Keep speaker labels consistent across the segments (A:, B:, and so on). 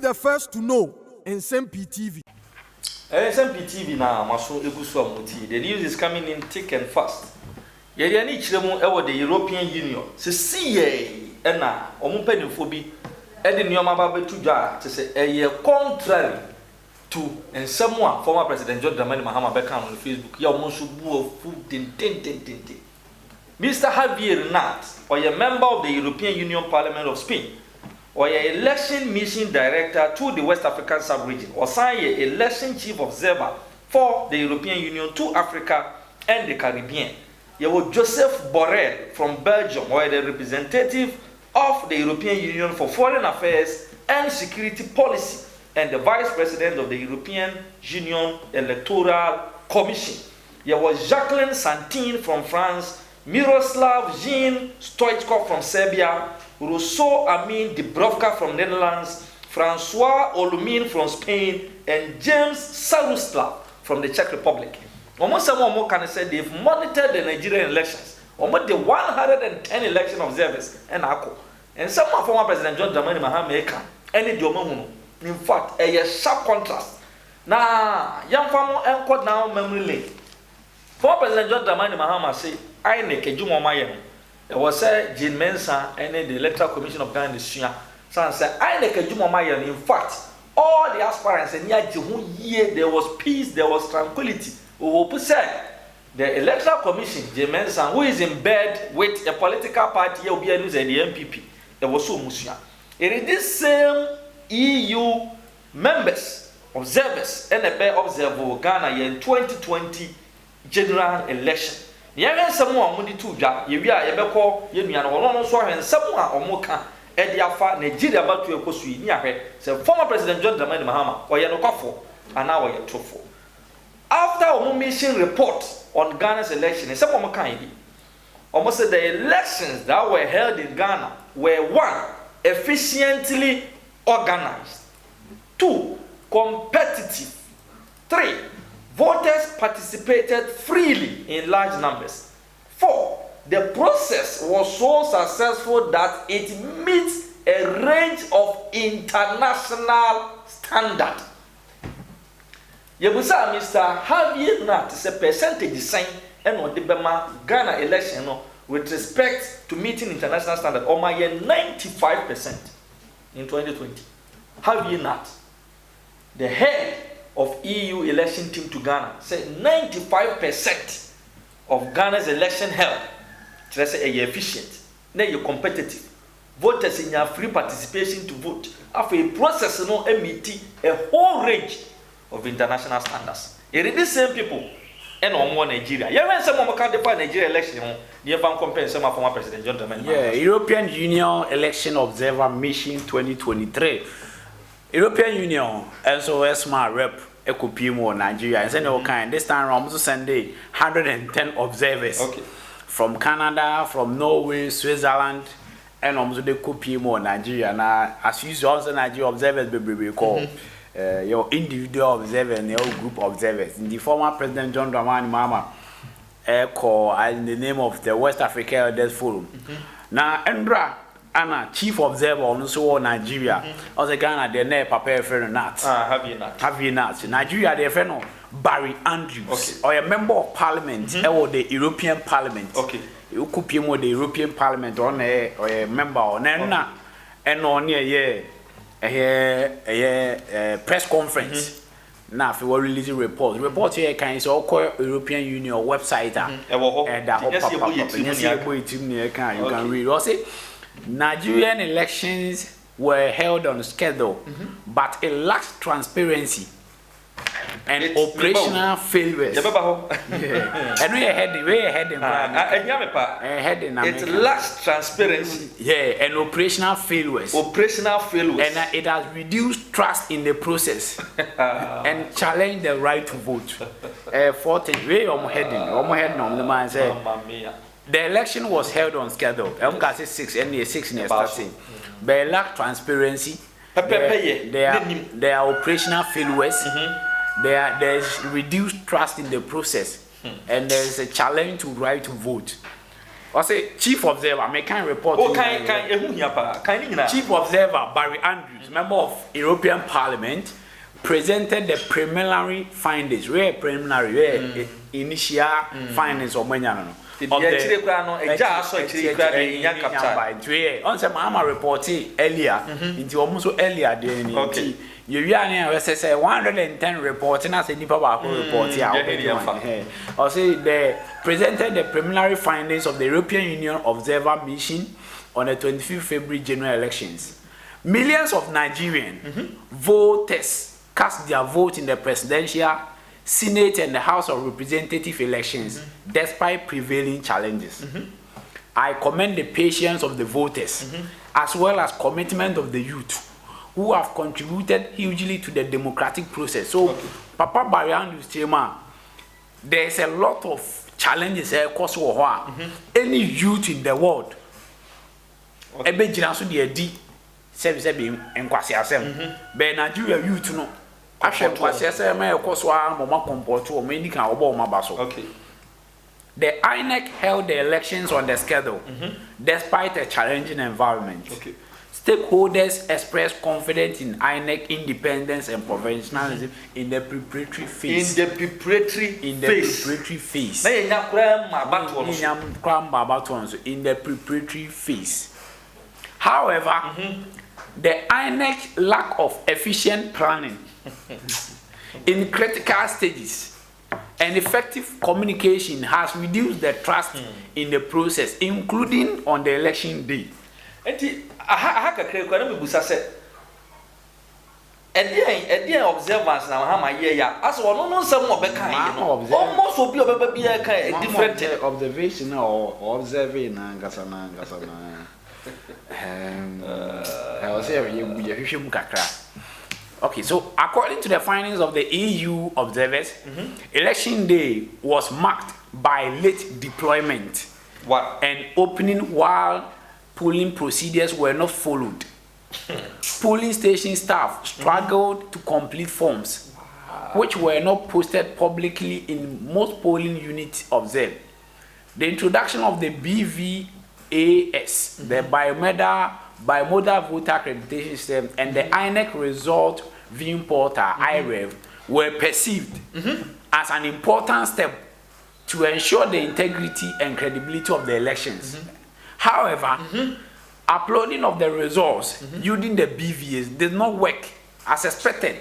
A: the first to know. Nsem-Pii TV.
B: Nsem-Pii TV na maso egusu amuti. The news is coming in thick and fast. Yeri ani chiremu ewo the European Union. Se siye na omumpanimfo bi e de nneoma ba betu dwa te se eye contrary to nsemu a former president John Dramani Mahama beka on Facebook. Ya omo so bu ofu tin. Mr. Javier Nat, or a member of the European Union Parliament of Spain, or a election mission director to the West African sub-region, or a election chief observer for the European Union to Africa and the Caribbean. You were Joseph Borrell from Belgium, or the representative of the European Union for Foreign Affairs and Security Policy, and the vice president of the European Union Electoral Commission. You were Jacqueline Santin from France, Miroslav Jean Stoichkov from Serbia, Rousseau Amin Dubrovka from Netherlands, Francois Olumin from Spain, and James Saruslav from the Czech Republic. Almost someone can say they've monitored the Nigerian elections, almost the 110 election observers and ACO. And some former President John Dramani Mahama any domain. In fact, a sharp contrast. Now, young farmer and now memory lane. Former President John Dramani Mahama say, I make a Jumo Mayan. There was a Jean Mensa and the Electoral Commission of Ghana. So said, I make a Jumo Mayan. In fact, all the aspirants and year there was peace, there was tranquility. We said the Electoral Commission, Jean Mensa, who is in bed with a political party, and the MPP, there was so much. It is this same EU members, observers, and a bear observer Ghana in 2020 general election. Yɛn nsɛm a wɔde tu dwa yɛwi a yɛbɛkɔ yɛnua no wɔn nso ahwɛ nsɛm a wɔn ka ɛde afa Nigeria batu ɛkɔ so yi ni ahwɛ sɛ former president John Dramani Mahama ɔyɛ no kwafo ana ɔyɛ torofo. After our mission report on Ghana's election, nsɛm wɔn ka yi wɔn said the elections that were held in Ghana were 1. Efficiently organized, 2. Competitive, 3. Voters participated freely in large numbers. 4. The process was so successful that it meets a range of international standards. Yebusa Mr. Javier Nat is a percentage sign and on the Bema Ghana election with respect to meeting international standards or my 95% in 2020. Javier Nat, the head of EU election team to Ghana, said 95% of Ghana's election held. Let's say are efficient, then you're competitive. Voters in your free participation to vote. After a process, MET a whole range of international standards. It is the same people and on more Nigeria. You have some can't define Nigeria election. You have compare some former President John Dramani.
C: Yeah, European Union Election Observer Mission 2023. European Union SOS my rep Ekopimo Nigeria and send all kind. This time around to send 110 observers from Canada, from Norway, Switzerland, and almost the Kopimo Nigeria. Now, as usual, Nigeria observers be called your individual observers and your group observers. In the former President John Dramani Mahama call in the name of the West Africa Elders Forum. Now, Endra. Anna, chief observer on so Nigeria. Also Ghana, the ne papa friend Nat. Javier Nat. Nigeria, the friend Barry Andrews, or a member of Parliament, or the European Parliament. You could be more the European Parliament on a member or Nana, and on a press conference. Now, if you were releasing report here can so call European Union website and that you can read. Also, Nigerian elections were held on schedule, but it lacks transparency and operational failures. And we are heading.
B: It lacks transparency.
C: Yeah, and operational failures. And it has reduced trust in the process and challenged the right to vote. 14. We are heading on the man said. The election was held on schedule. I'm going to say 6 and 6 years starting. But it lacked transparency. There are operational failures. There's reduced trust in the process. And there's a challenge to right to vote. I say chief observer, I can report.
B: Oh, can
C: Chief observer Barry Andrews, member of European Parliament, presented the preliminary findings. Where preliminary, initial findings of Manyano. On some Mahama reported earlier, into almost earlier than
B: okay.
C: You say 110 reporting as a Nipa report here. Or say they presented the preliminary findings of the European Union Observer Mission on the 25th February general elections. Millions of Nigerian voters cast their vote in the presidential, Senate, and the House of Representative elections despite prevailing challenges. I commend the patience of the voters as well as commitment of the youth who have contributed hugely to the democratic process. So, Papa Barian Chema, there's a lot of challenges across any youth in the world. Ebe jina so de adi sebi enkwase asem. Be Nigeria youth no ahwe enkwase asem e koso a mama comport o mani kan obo ma baso.
B: Okay.
C: The INEC held the elections on the schedule despite a challenging environment. Okay. Stakeholders expressed confidence in INEC independence and professionalism in the preparatory phase.
B: In the preparatory phase.
C: In the preparatory phase. However, the INEC lack of efficient planning in critical stages and effective communication has reduced the trust in the process, including on the election day.
B: Aha kakre kwa na mebusa se edi observance na Mahama ye ya aso wono no nsem obeka yi no almost obi obeba bia kan different
C: observation or observing na ngasa na I say you hwehwem kakra. Okay, so according to the findings of the EU observers, election day was marked by late deployment and opening while polling procedures were not followed. Polling station staff struggled to complete forms, which were not posted publicly in most polling units observed. The introduction of the BVAS, the Bimodal Voter Accreditation System, and the INEC Result Viewing Portal, IREV, were perceived as an important step to ensure the integrity and credibility of the elections. However, uploading of the results using the BVAs did not work as expected,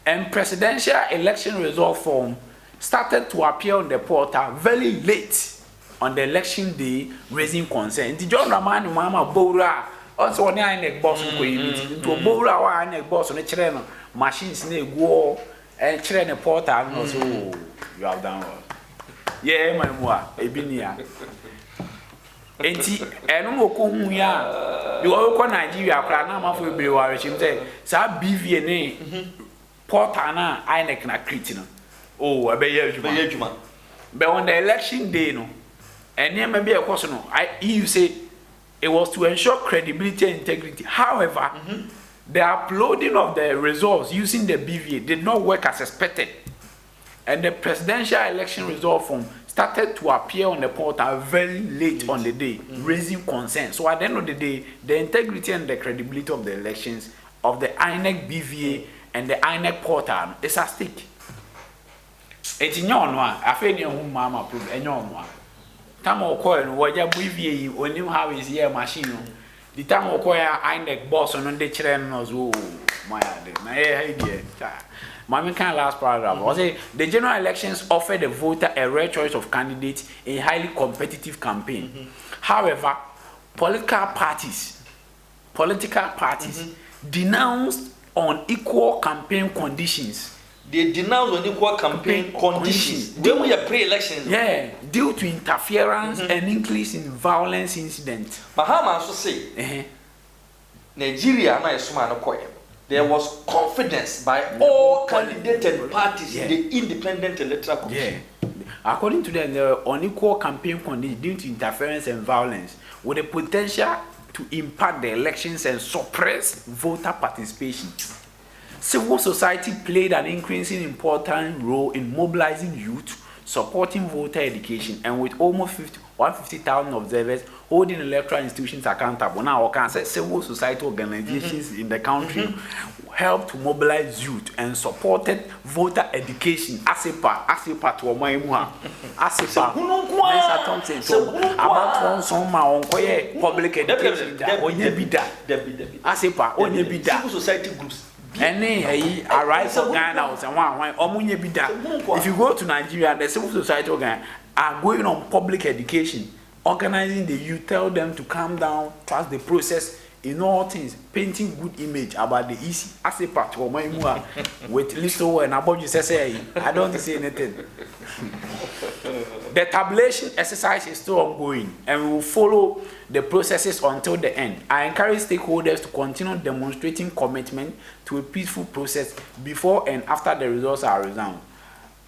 C: and presidential election result form started to appear on the portal very late on the election day, raising concern. The John Ramani Mahama Bora also on the INEC boss to Bora or INEC boss on the children machines near go and children portal. And so you have done well. Yeah, my boy, Ebinia. Enti eno moko hu ya you go Nigeria kra na ma fo be wa chim say sa BVA ne portal na INEC na create no oh abeye adwuma but on the election day no ene ma be ekoso no you say it was to ensure credibility and integrity. However, the uploading of the results using the BVA did not work as expected, and the presidential election result form started to appear on the portal very late on the day, raising concern. So at the end of the day, the integrity and the credibility of the elections of the INEC BVA and the INEC portal is at stake. It's in your one. I feel you whom Mama approved. And your one. Time or coin, what you BVA, when you have is here machine. The time or coin INEC boss on the children knows. Oh, my idea. Mami can last paragraph. I say the general elections offer the voter a rare choice of candidates in a highly competitive campaign. However, political parties denounced on equal campaign conditions.
B: They denounce on equal campaign conditions. When we are pre-elections.
C: Yeah, due to interference and increase in violence incidents.
B: Mahama also say Nigeria na esuma no koye. There was confidence by all candidates and parties in the independent electoral commission.
C: Yeah. According to them, the unequal campaign conditions due to interference and violence with the potential to impact the elections and suppress voter participation. Civil society played an increasingly important role in mobilizing youth, supporting voter education, and with almost 150,000 observers holding electoral institutions accountable. Now, I can say civil society organizations in the country helped to mobilize youth and supported voter education. ASEPA to Omaimuha. ASEPA. Mr. Thompson, so about one song, my public education. ASEPA, onye bida.
B: Civil society groups.
C: Any arise of Ghana and one omunye bida. If you go to Nigeria, the civil society organ are going on public education, organizing the youth, tell them to calm down, trust the process in all things, painting good image about the EC as a part of my mua with little and above you say I don't say anything. The tabulation exercise is still ongoing and we will follow the processes until the end. I encourage stakeholders to continue demonstrating commitment to a peaceful process before and after the results are resound.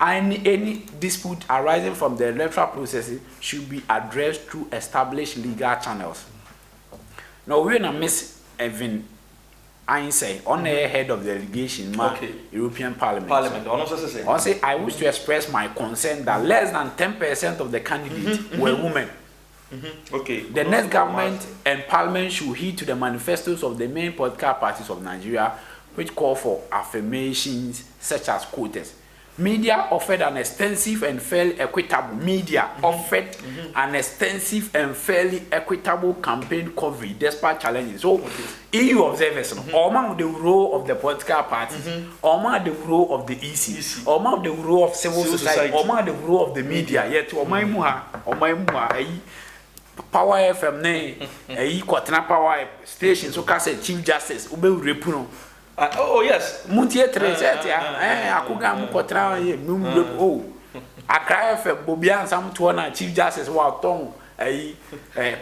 C: Any dispute arising from the electoral processes should be addressed through established legal channels. Now we're gonna miss Evan Ainsay on the head of the delegation, European Parliament. I wish to express my concern that less than 10% of the candidates were women. The next government and parliament should heed to the manifestos of the main political parties of Nigeria, which call for affirmations such as quotas. Media offered an extensive and fairly equitable campaign coverage despite challenges. So, EU observers, among the role of the political parties, among the role of the EC, among the role of civil society, among the role of the media, yet Power FM, Kwatana Power Station, so can say Chief Justice, Ube Repuno.
B: Oh yes.
C: Muntie Trezet, Akuga Mukotra, oh. I cry for Bobian, some to honor Chief Justice Walton,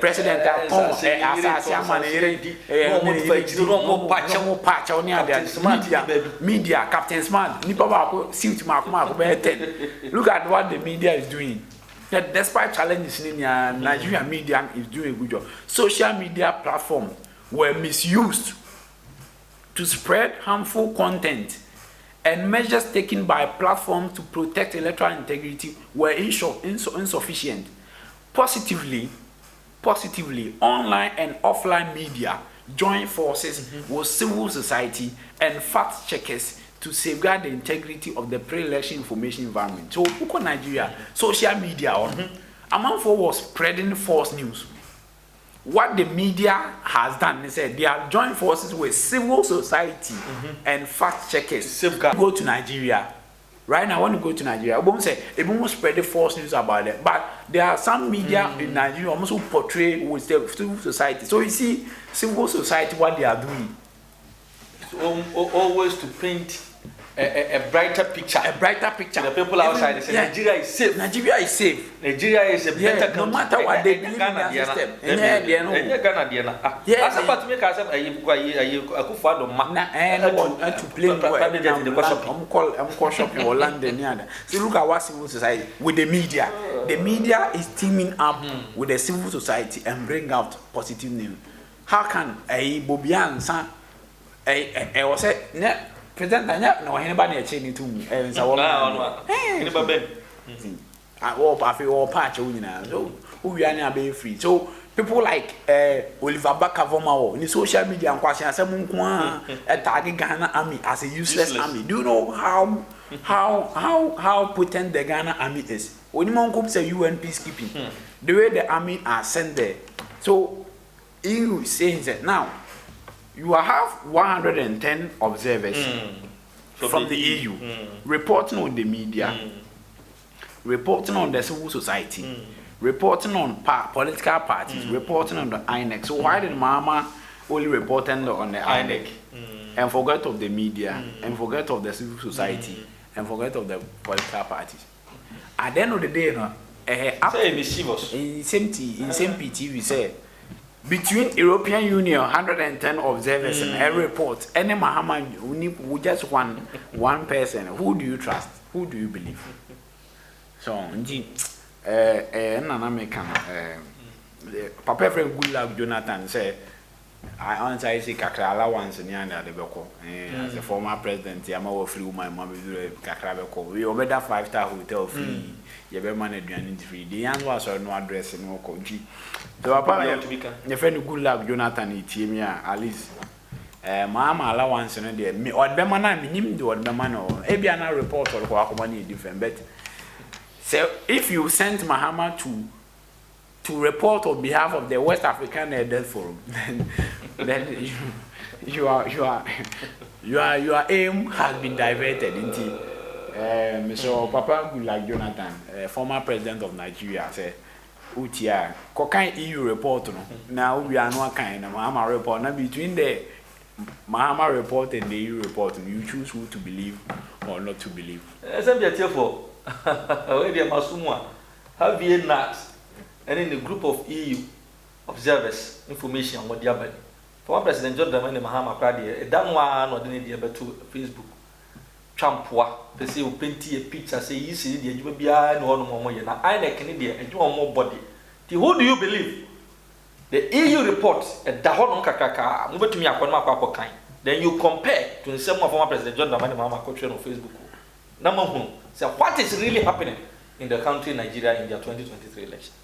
C: President media, Captain Smart, Nipa, Suit Mark, look at what the media is doing. That despite challenges in Nigerian media is doing a good job. Social media platforms were misused to spread harmful content, and measures taken by platforms to protect electoral integrity were insufficient. Positively, online and offline media joined forces with civil society and fact checkers to safeguard the integrity of the pre-election information environment. So, look at Nigeria, social media, among for was spreading false news. What the media has done, they said they have joined forces with civil society and fact checkers. Go to Nigeria. Right now, when you go to Nigeria, I won't say they won't spread the false news about it. But there are some media in Nigeria almost who portray with the civil society. So you see, civil society, what they are doing.
B: Always to paint a brighter picture. The people outside they say Nigeria is safe.
C: Nigeria is safe.
B: Nigeria is a better country.
C: No matter what they believe in their system.
B: As a part to make ourselves a kufa
C: to play I'm call shopping or London. So look at what civil society with the media. The media is teaming up with the civil society and bring out positive news. How can a Bobian son was said President no anybody a chain to me and so patch so we are now free. So people like Oliver Bakavoma in the social media and question attacking Ghana army as a useless army. Do you know how potent the Ghana army is? When you say UN peacekeeping, the way the army are sent there. So EU saying that now you have 110 observers from the EU reporting on the media, reporting on the civil society, reporting on political parties, reporting on the INEC. So why did Mahama only report on the INEC and forget of the media and forget of the civil society and forget of the political parties? At the end of the day, in Nsem-Pii TV say between European Union 110 observers and a report, any Mahama we just one person. Who do you trust? Who do you believe? So, Nana Mekan, Papa friend Goodluck Jonathan say I answer say kakra allowance ni anda de beko. As a former president, I'm a free woman, mama be kakra beko. We obeda 5-star hotel free. You be man aduane free. The yan was no address no ko G. So papa you friend good luck Jonathan itie at least Mahama allowance no dey me odbema na minim de odbema no e bia na report or ko akoma ni different but so if you sent Mahama to report on behalf of the West African Death Forum then your aim has been diverted into so papa good like Jonathan former president of Nigeria say utia kokan EU report no na we are no kan na Mahama report na between the Mahama report and the EU report you choose who to believe or not to believe.
B: Nsem-Pii for we dey masumwa have ye not and in the group of EU observers information on what they are. Former President John Dramani Mahama Pradi, a damn one or didn't be able to Facebook. Champua, they say, plenty a picture, say, you see, you will be behind one more. I Canadian and you want more body. Who do you believe? The EU report, a Dahon Kakaka, move to me a Konma kind. Then you compare to some former President John Dramani Mahama coach on Facebook. Number one, so what is really happening in the country Nigeria in their 2023 election?